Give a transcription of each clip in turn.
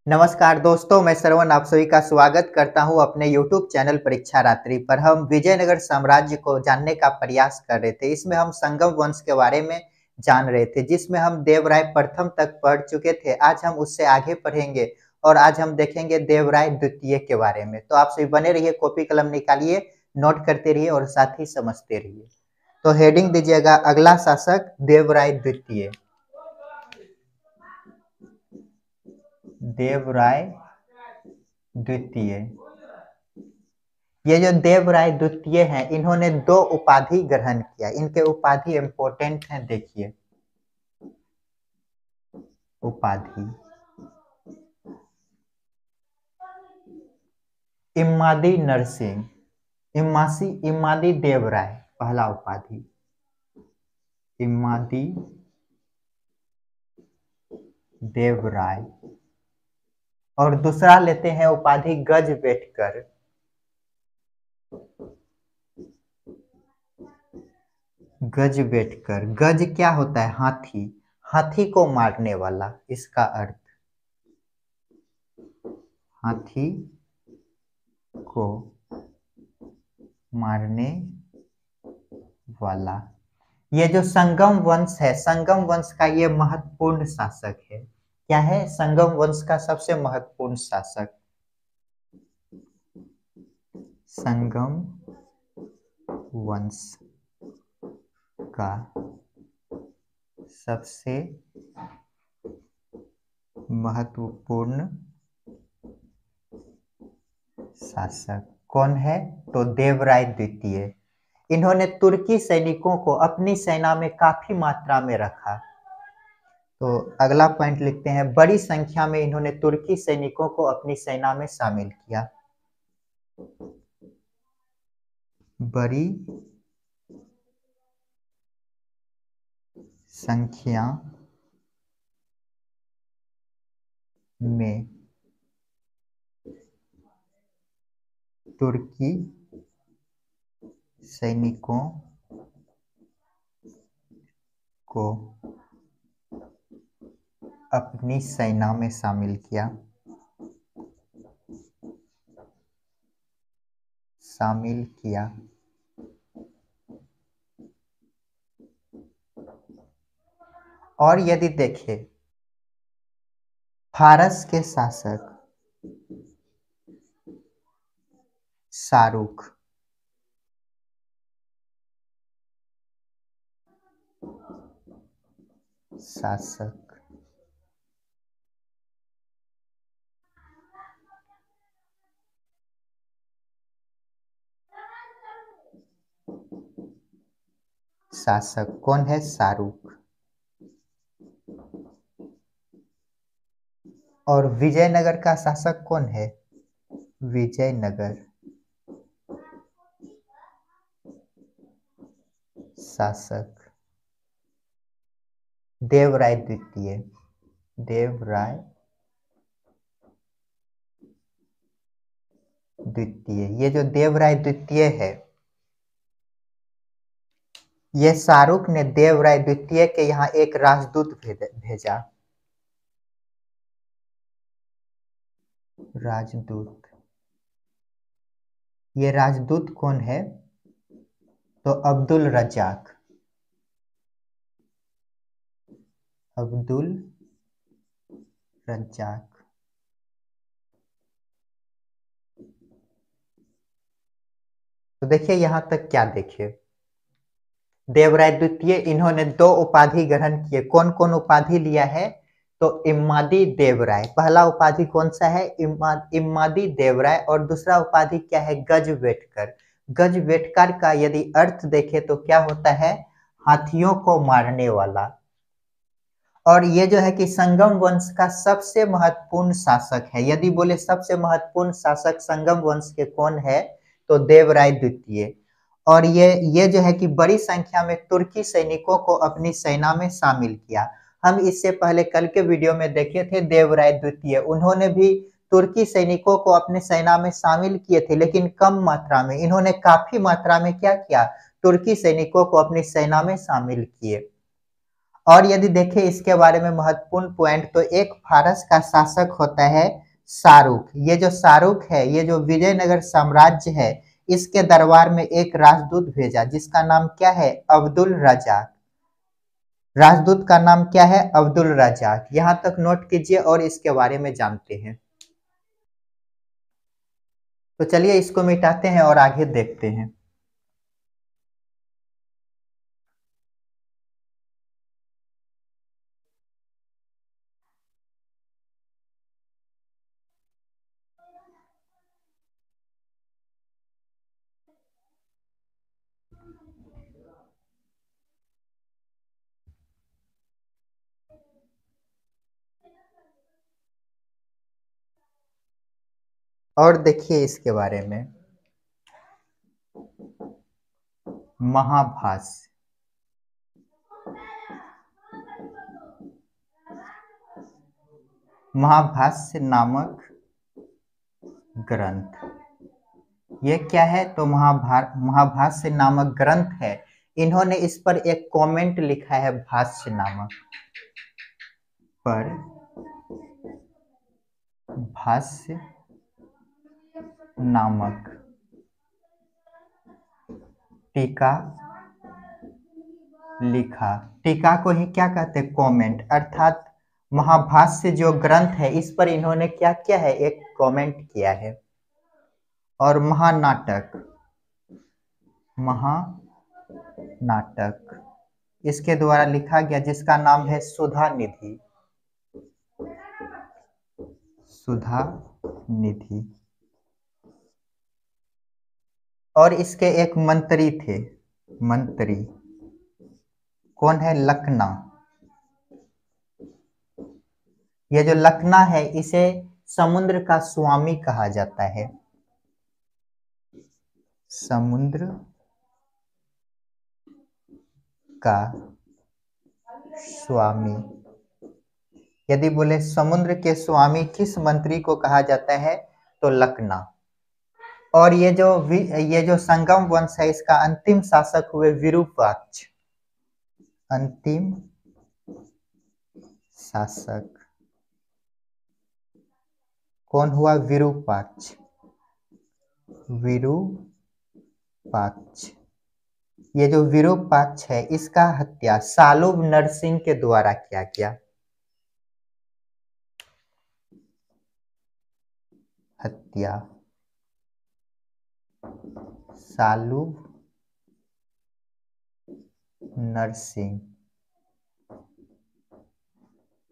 नमस्कार दोस्तों, मैं श्रवण आप सभी का स्वागत करता हूं अपने YouTube चैनल परीक्षा रात्रि पर। हम विजयनगर साम्राज्य को जानने का प्रयास कर रहे थे। इसमें हम संगम वंश के बारे में जान रहे थे, जिसमें हम देवराय प्रथम तक पढ़ चुके थे। आज हम उससे आगे पढ़ेंगे और आज हम देखेंगे देवराय द्वितीय के बारे में। तो आप सभी बने रहिए, कॉपी कलम निकालिए, नोट करते रहिए और साथ ही समझते रहिए। तो हेडिंग दीजिएगा, अगला शासक देवराय द्वितीय। देवराय द्वितीय। ये जो देवराय द्वितीय हैं, इन्होंने दो उपाधि ग्रहण किया। इनके उपाधि इंपॉर्टेंट हैं, देखिए। उपाधि इम्मादी नरसिंह, इम्मादी देवराय पहला उपाधि, इम्मादी देवराय। और दूसरा लेते हैं उपाधि गजबेटकर। गजबेटकर, गज क्या होता है? हाथी, हाथी को मारने वाला, इसका अर्थ हाथी को मारने वाला। ये जो संगम वंश है, संगम वंश का ये महत्वपूर्ण शासक है। क्या है? संगम वंश का सबसे महत्वपूर्ण शासक। संगम वंश का सबसे महत्वपूर्ण शासक कौन है? तो देवराय द्वितीय। इन्होंने तुर्की सैनिकों को अपनी सेना में काफी मात्रा में रखा। तो अगला पॉइंट लिखते हैं, बड़ी संख्या में इन्होंने तुर्की सैनिकों को अपनी सेना में शामिल किया। बड़ी संख्या में तुर्की सैनिकों को अपनी सेना में शामिल किया। और यदि देखें, फारस के शासक शाहरुख, शासक कौन है? शाहरुख। और विजयनगर का शासक कौन है? विजयनगर शासक देवराय द्वितीय। देवराय द्वितीय, ये जो देवराय द्वितीय है, ये शाहरुख ने देवराय द्वितीय के यहाँ एक राजदूत भेजा। राजदूत, ये राजदूत कौन है? तो अब्दुल रज्जाक। अब्दुल रज्जाक। तो देखिए यहां तक क्या देखे, देवराय द्वितीय इन्होंने दो उपाधि ग्रहण किए। कौन कौन उपाधि लिया है? तो इम्मादी देवराय, पहला उपाधि कौन सा है? इम्मादी देवराय। और दूसरा उपाधि क्या है? गजवेटकर। गजवेटकर का यदि अर्थ देखे तो क्या होता है? हाथियों को मारने वाला। और ये जो है कि संगम वंश का सबसे महत्वपूर्ण शासक है। यदि बोले सबसे महत्वपूर्ण शासक संगम वंश के कौन है, तो देवराय द्वितीय। और ये जो है कि बड़ी संख्या में तुर्की सैनिकों को अपनी सेना में शामिल किया। हम इससे पहले कल के वीडियो में देखे थे देवराय द्वितीय, उन्होंने भी तुर्की सैनिकों को अपने सेना में शामिल किए थे, लेकिन कम मात्रा में। इन्होंने काफी मात्रा में क्या किया? तुर्की सैनिकों को अपनी सेना में शामिल किए। और यदि देखें इसके बारे में महत्वपूर्ण पॉइंट, तो एक फारस का शासक होता है शाहरुख। ये जो शाहरुख है, ये जो विजयनगर साम्राज्य है, इसके दरबार में एक राजदूत भेजा जिसका नाम क्या है, अब्दुल रजाक। राजदूत का नाम क्या है, अब्दुल रजाक। यहां तक नोट कीजिए और इसके बारे में जानते हैं। तो चलिए इसको मिटाते हैं और आगे देखते हैं। और देखिए इसके बारे में, महाभाष्य। महाभाष्य नामक ग्रंथ, ये क्या है, तो महाभाष्य नामक ग्रंथ है। इन्होंने इस पर एक कमेंट लिखा है, भाष्य नामक पर, भाष्य नामक टीका लिखा। टीका को ही क्या कहते हैं, कमेंट। अर्थात महाभाष्य जो ग्रंथ है, इस पर इन्होंने क्या किया है, एक कमेंट किया है। और महानाटक, महानाटक इसके द्वारा लिखा गया, जिसका नाम है सुधा निधि। सुधा निधि। और इसके एक मंत्री थे, मंत्री कौन है, लखना। ये जो लखना है, इसे समुद्र का स्वामी कहा जाता है, समुद्र का स्वामी। यदि बोले समुद्र के स्वामी किस मंत्री को कहा जाता है, तो लखना। और ये जो संगम वंश है, इसका अंतिम शासक हुए विरूपाक्ष। अंतिम शासक कौन हुआ, विरूपाक्ष। विरूपाक्ष। ये जो विरूपाक्ष है, इसका हत्या सालुब नरसिंह के द्वारा किया गया। हत्या सालुब नरसिंह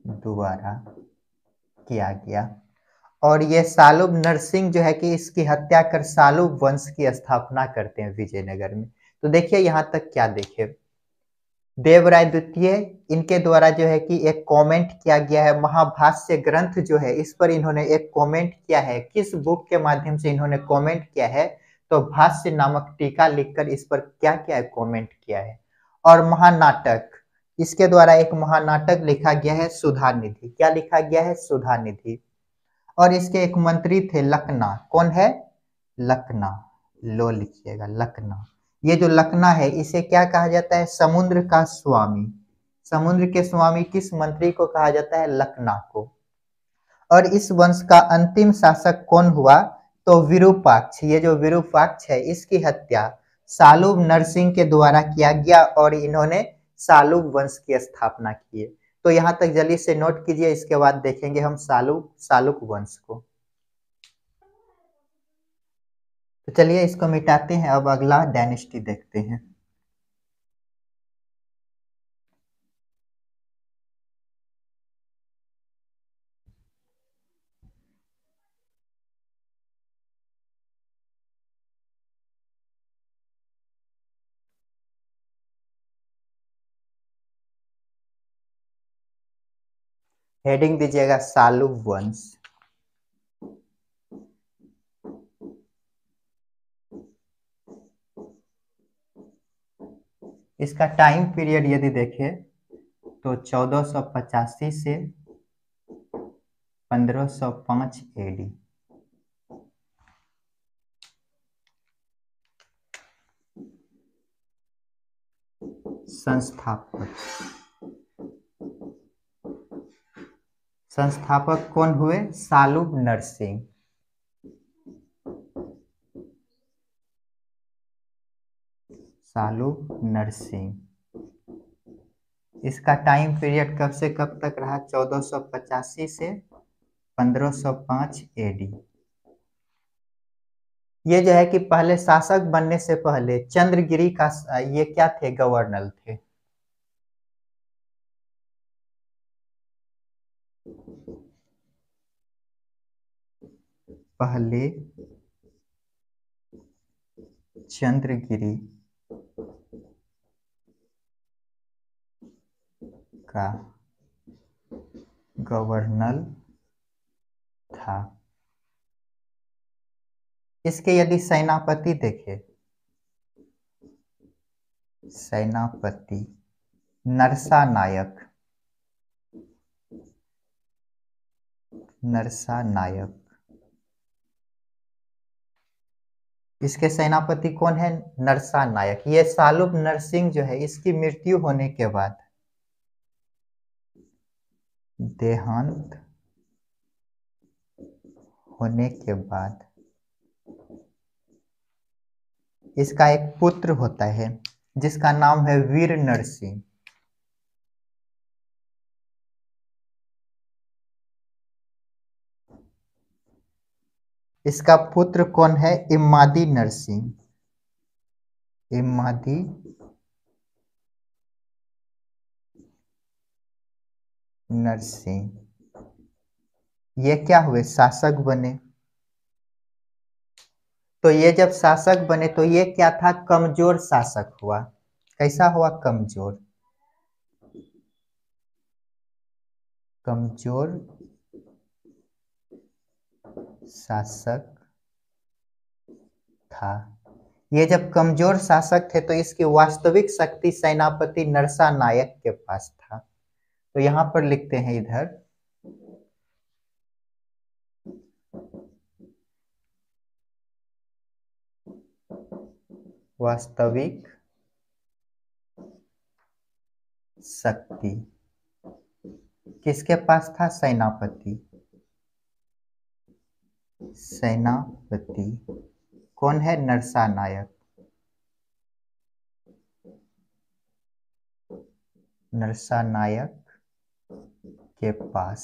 द्वारा किया गया। और ये सालुब नरसिंह जो है कि इसकी हत्या कर सालुब वंश की स्थापना करते हैं विजयनगर में। तो देखिए यहाँ तक क्या देखे, देवराय द्वितीय, इनके द्वारा जो है कि एक कमेंट किया गया है। महाभाष्य ग्रंथ जो है, इस पर इन्होंने एक कमेंट किया है। किस बुक के माध्यम से इन्होंने कमेंट किया है, तो भाष्य नामक टीका लिखकर इस पर क्या किया है, कमेंट किया है। और महानाटक, इसके द्वारा एक महानाटक लिखा गया है, सुधा निधि। क्या लिखा गया है, सुधा निधि। और इसके एक मंत्री थे लखना, कौन है, लखना। लो लिखिएगा, लखना। ये जो लखना है, इसे क्या कहा जाता है, समुद्र का स्वामी। समुद्र के स्वामी किस मंत्री को कहा जाता है, लखना को। और इस वंश का अंतिम शासक कौन हुआ, तो विरूपाक्ष। ये जो विरूपाक्ष है, इसकी हत्या सालुब नरसिंह के द्वारा किया गया और इन्होंने सालुब वंश की स्थापना की है। तो यहाँ तक जल्दी से नोट कीजिए, इसके बाद देखेंगे हम सालुक वंश को। तो चलिए इसको मिटाते हैं, अब अगला डायनेस्टी देखते हैं। हेडिंग दीजिएगा सालुब वंश। इसका टाइम पीरियड यदि देखें, तो 1485 से 1505 एडी। संस्थापक संस्थापक कौन हुए? सालुब नरसिंह। सालुब नरसिंह। इसका टाइम पीरियड कब से कब तक रहा? 1485 से 1505 एडी। ये जो है कि पहले शासक बनने से पहले चंद्रगिरी का ये क्या थे? गवर्नर थे। पहले चंद्रगिरी का गवर्नर था। इसके यदि सेनापति देखें, सेनापति नरसा नायक, नरसा नायक। इसके सेनापति कौन है? नरसा नायक। ये सालुब नरसिंह जो है, इसकी मृत्यु होने के बाद, देहांत होने के बाद इसका एक पुत्र होता है जिसका नाम है वीर नरसिंह। इसका पुत्र कौन है? इम्मादी नरसिंह। इम्मादी नरसिंह। ये क्या हुए? शासक बने। तो ये जब शासक बने तो ये क्या था? कमजोर शासक हुआ। कैसा हुआ? कमजोर। कमजोर शासक था। ये जब कमजोर शासक थे तो इसकी वास्तविक शक्ति सेनापति नरसा नायक के पास था। तो यहां पर लिखते हैं इधर, वास्तविक शक्ति किसके पास था? सेनापति। सेनापति कौन है? नरसा नायक। नरसा नायक के पास।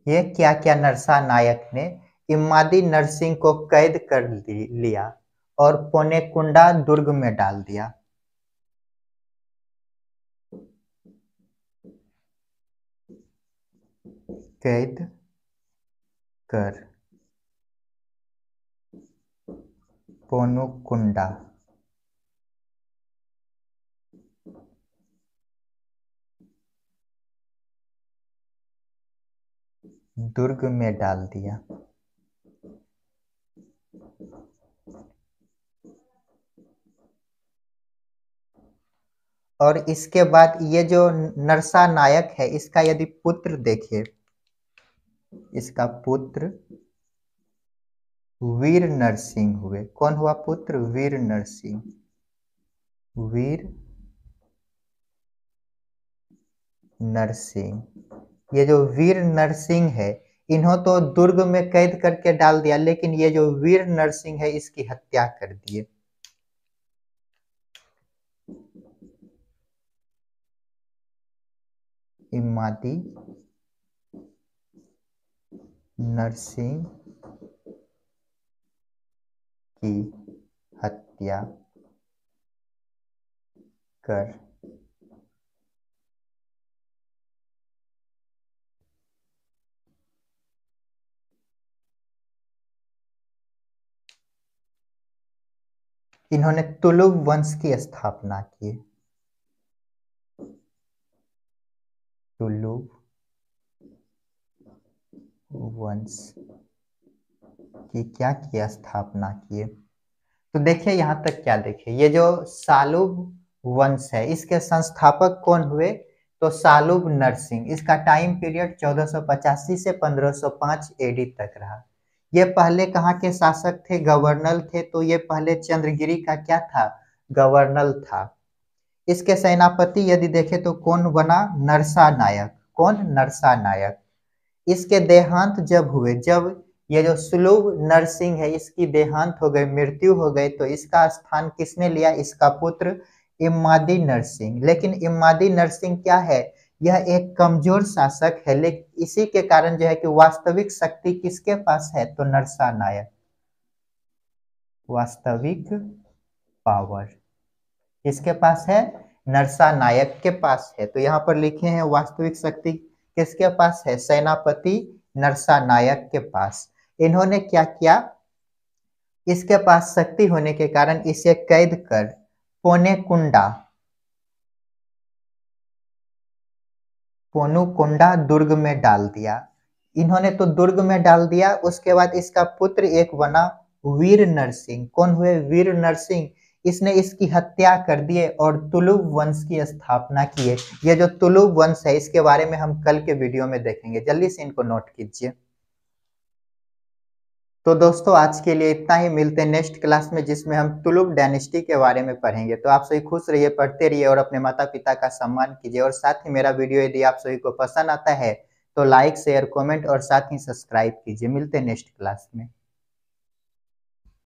ये क्या क्या नरसा नायक ने? इम्मादी नरसिंह को कैद कर लिया और पोनेकुंडा दुर्ग में डाल दिया। कैद कर पोनुकुंडा दुर्ग में डाल दिया। और इसके बाद ये जो नरसा नायक है, इसका यदि पुत्र देखिए, इसका पुत्र वीर नरसिंह हुए। कौन हुआ पुत्र? वीर नरसिंह। वीर नरसिंह। ये जो वीर नरसिंह है, इन्हों तो दुर्ग में कैद करके डाल दिया, लेकिन ये जो वीर नरसिंह है इसकी हत्या कर दिए। इम्मादी नरसिंह की हत्या कर इन्होंने तुलुव वंश की स्थापना की। तुलुव वंश की क्या किया? स्थापना किए। तो देखिए यहां तक क्या देखिए, ये जो सालुब वंश है इसके संस्थापक कौन हुए? तो सालुब नरसिंह। इसका टाइम पीरियड 1485 से 1505 एडी तक रहा। ये पहले कहाँ के शासक थे? गवर्नर थे। तो ये पहले चंद्रगिरी का क्या था? गवर्नर था। इसके सेनापति यदि देखें तो कौन बना? नरसा नायक। कौन? नरसा नायक। इसके देहांत जब हुए, जब ये जो सुलभ नरसिंह है इसकी देहांत हो गई, मृत्यु हो गई, तो इसका स्थान किसने लिया? इसका पुत्र इमादी नरसिंह। लेकिन इमादी नरसिंह क्या है? यह एक कमजोर शासक है, लेकिन इसी के कारण जो है कि वास्तविक शक्ति किसके पास है? तो नरसा नायक। वास्तविक पावर किसके पास है? नरसा नायक के पास है। तो यहाँ पर लिखे हैं वास्तविक शक्ति किसके पास है? सेनापति नरसा नायक के पास। इन्होंने क्या किया? इसके पास शक्ति होने के कारण इसे कैद कर पोनुकुंडा दुर्ग में डाल दिया। इन्होंने तो दुर्ग में डाल दिया, उसके बाद इसका पुत्र एक बना वीर नरसिंह। कौन हुए? वीर नरसिंह। इसने इसकी हत्या कर दिए और तुलुव वंश की स्थापना किए। ये जो तुलुव वंश है इसके बारे में हम कल के वीडियो में देखेंगे, जल्दी से इनको नोट कीजिए। तो दोस्तों आज के लिए इतना ही, मिलते हैं नेक्स्ट क्लास में जिसमें हम तुलुक डायनेस्टी के बारे में पढ़ेंगे। तो आप सभी खुश रहिए, पढ़ते रहिए और अपने माता पिता का सम्मान कीजिए। और साथ ही मेरा वीडियो यदि आप सभी को पसंद आता है तो लाइक शेयर कमेंट और साथ ही सब्सक्राइब कीजिए। मिलते हैं नेक्स्ट क्लास में।